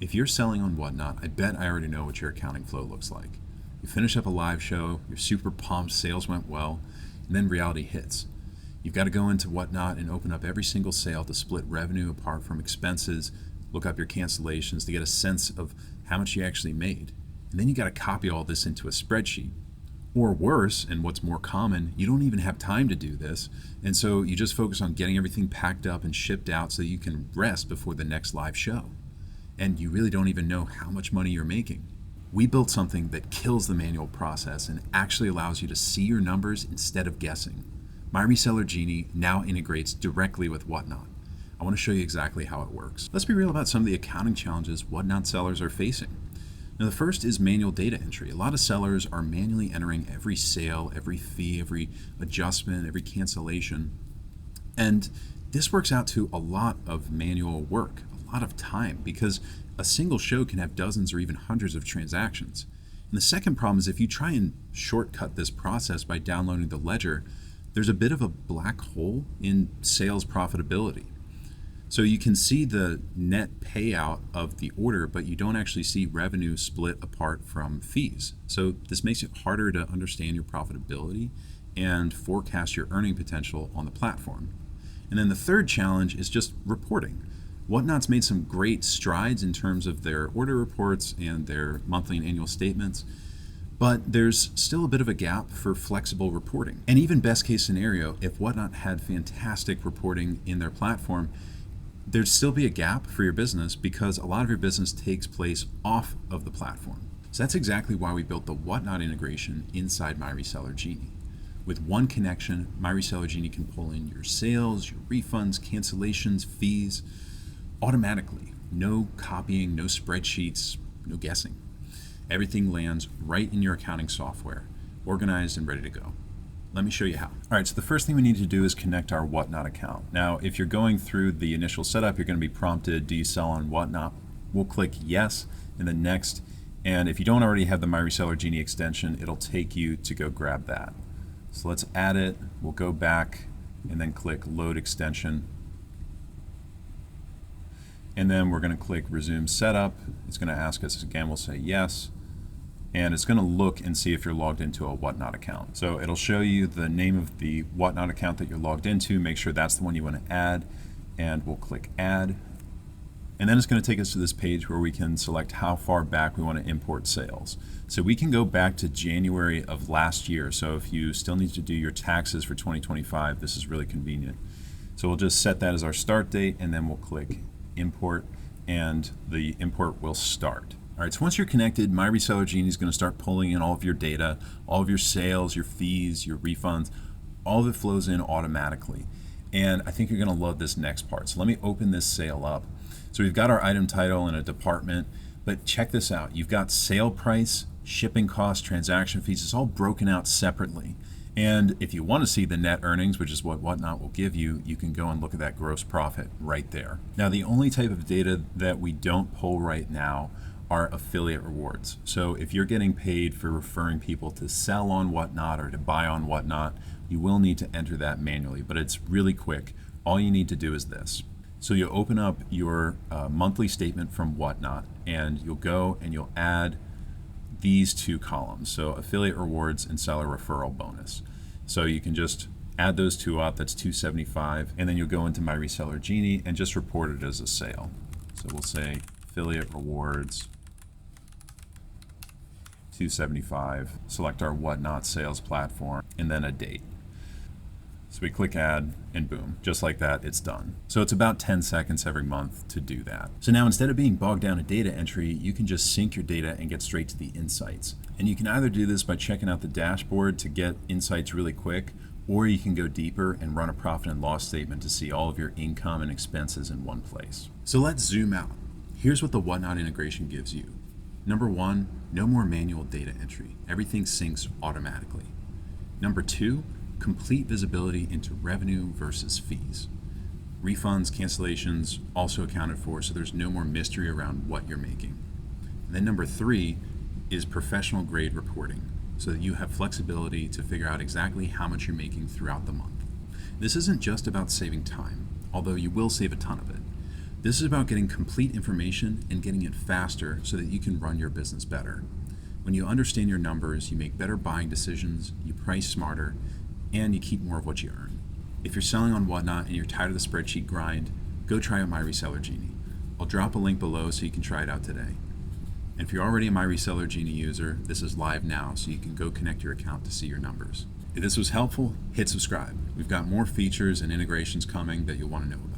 If you're selling on Whatnot, I bet I already know what your accounting flow looks like. You finish up a live show, you're super pumped, sales went well, and then reality hits. You've got to go into Whatnot and open up every single sale to split revenue apart from expenses, look up your cancellations to get a sense of how much you actually made. And then you got to copy all this into a spreadsheet. Or worse, and what's more common, you don't even have time to do this, and so you just focus on getting everything packed up and shipped out so you can rest before the next live show. And you really don't even know how much money you're making. We built something that kills the manual process and actually allows you to see your numbers instead of guessing. My Reseller Genie now integrates directly with Whatnot. I want to show you exactly how it works. Let's be real about some of the accounting challenges Whatnot sellers are facing. Now, the first is manual data entry. A lot of sellers are manually entering every sale, every fee, every adjustment, every cancellation. And this works out to a lot of manual work, a lot of time, because a single show can have dozens or even hundreds of transactions. And the second problem is if you try and shortcut this process by downloading the ledger, there's a bit of a black hole in sales profitability. So you can see the net payout of the order, but you don't actually see revenue split apart from fees. So this makes it harder to understand your profitability and forecast your earning potential on the platform. And then the third challenge is just reporting. Whatnot's made some great strides in terms of their order reports and their monthly and annual statements, but there's still a bit of a gap for flexible reporting. And even best case scenario, if Whatnot had fantastic reporting in their platform, there'd still be a gap for your business because a lot of your business takes place off of the platform. So that's exactly why we built the Whatnot integration inside My Reseller Genie. With one connection, My Reseller Genie can pull in your sales, your refunds, cancellations, fees, automatically. No copying, no spreadsheets, no guessing. Everything lands right in your accounting software, organized and ready to go. Let me show you how. All right, so the first thing we need to do is connect our Whatnot account. Now, if you're going through the initial setup, you're going to be prompted, do you sell on Whatnot? We'll click yes, and then next. And if you don't already have the My Reseller Genie extension, it'll take you to go grab that. So let's add it. We'll go back and then click load extension. And then we're going to click resume setup. It's going to ask us again, we'll say yes. And it's going to look and see if you're logged into a Whatnot account. So it'll show you the name of the Whatnot account that you're logged into. Make sure that's the one you want to add, and we'll click add. And then it's going to take us to this page where we can select how far back we want to import sales. So we can go back to January of last year. So if you still need to do your taxes for 2025, this is really convenient. So we'll just set that as our start date, and then we'll click import, and the import will start. All right, so once you're connected, My Reseller Genie is going to start pulling in all of your data, all of your sales, your fees, your refunds. All of it flows in automatically. And I think you're going to love this next part. So let me open this sale up. So we've got our item title and a department, but check this out. You've got sale price, shipping costs, transaction fees. It's all broken out separately. And if you want to see the net earnings, which is what Whatnot will give you, you can go and look at that gross profit right there. Now, the only type of data that we don't pull right now are affiliate rewards. So if you're getting paid for referring people to sell on Whatnot or to buy on Whatnot, you will need to enter that manually, but it's really quick. All you need to do is this. So you'll open up your monthly statement from Whatnot, and you'll go and you'll add these two columns. So affiliate rewards and seller referral bonus. So you can just add those two up, that's $275, and then you'll go into My Reseller Genie and just report it as a sale. So we'll say affiliate rewards, $275, select our Whatnot sales platform, and then a date. So we click add, and boom, just like that, it's done. So it's about 10 seconds every month to do that. So now instead of being bogged down in data entry, you can just sync your data and get straight to the insights. And you can either do this by checking out the dashboard to get insights really quick, or you can go deeper and run a profit and loss statement to see all of your income and expenses in one place. So let's zoom out. Here's what the Whatnot integration gives you. Number one, no more manual data entry. Everything syncs automatically. Number two, complete visibility into revenue versus fees. Refunds, cancellations also accounted for, so there's no more mystery around what you're making. And then number three is professional grade reporting, so that you have flexibility to figure out exactly how much you're making throughout the month. This isn't just about saving time, although you will save a ton of it. This is about getting complete information and getting it faster so that you can run your business better. When you understand your numbers, you make better buying decisions, you price smarter, and you keep more of what you earn. If you're selling on Whatnot and you're tired of the spreadsheet grind, go try out My Reseller Genie. I'll drop a link below so you can try it out today. And if you're already a My Reseller Genie user, this is live now so you can go connect your account to see your numbers. If this was helpful, hit subscribe. We've got more features and integrations coming that you'll want to know about.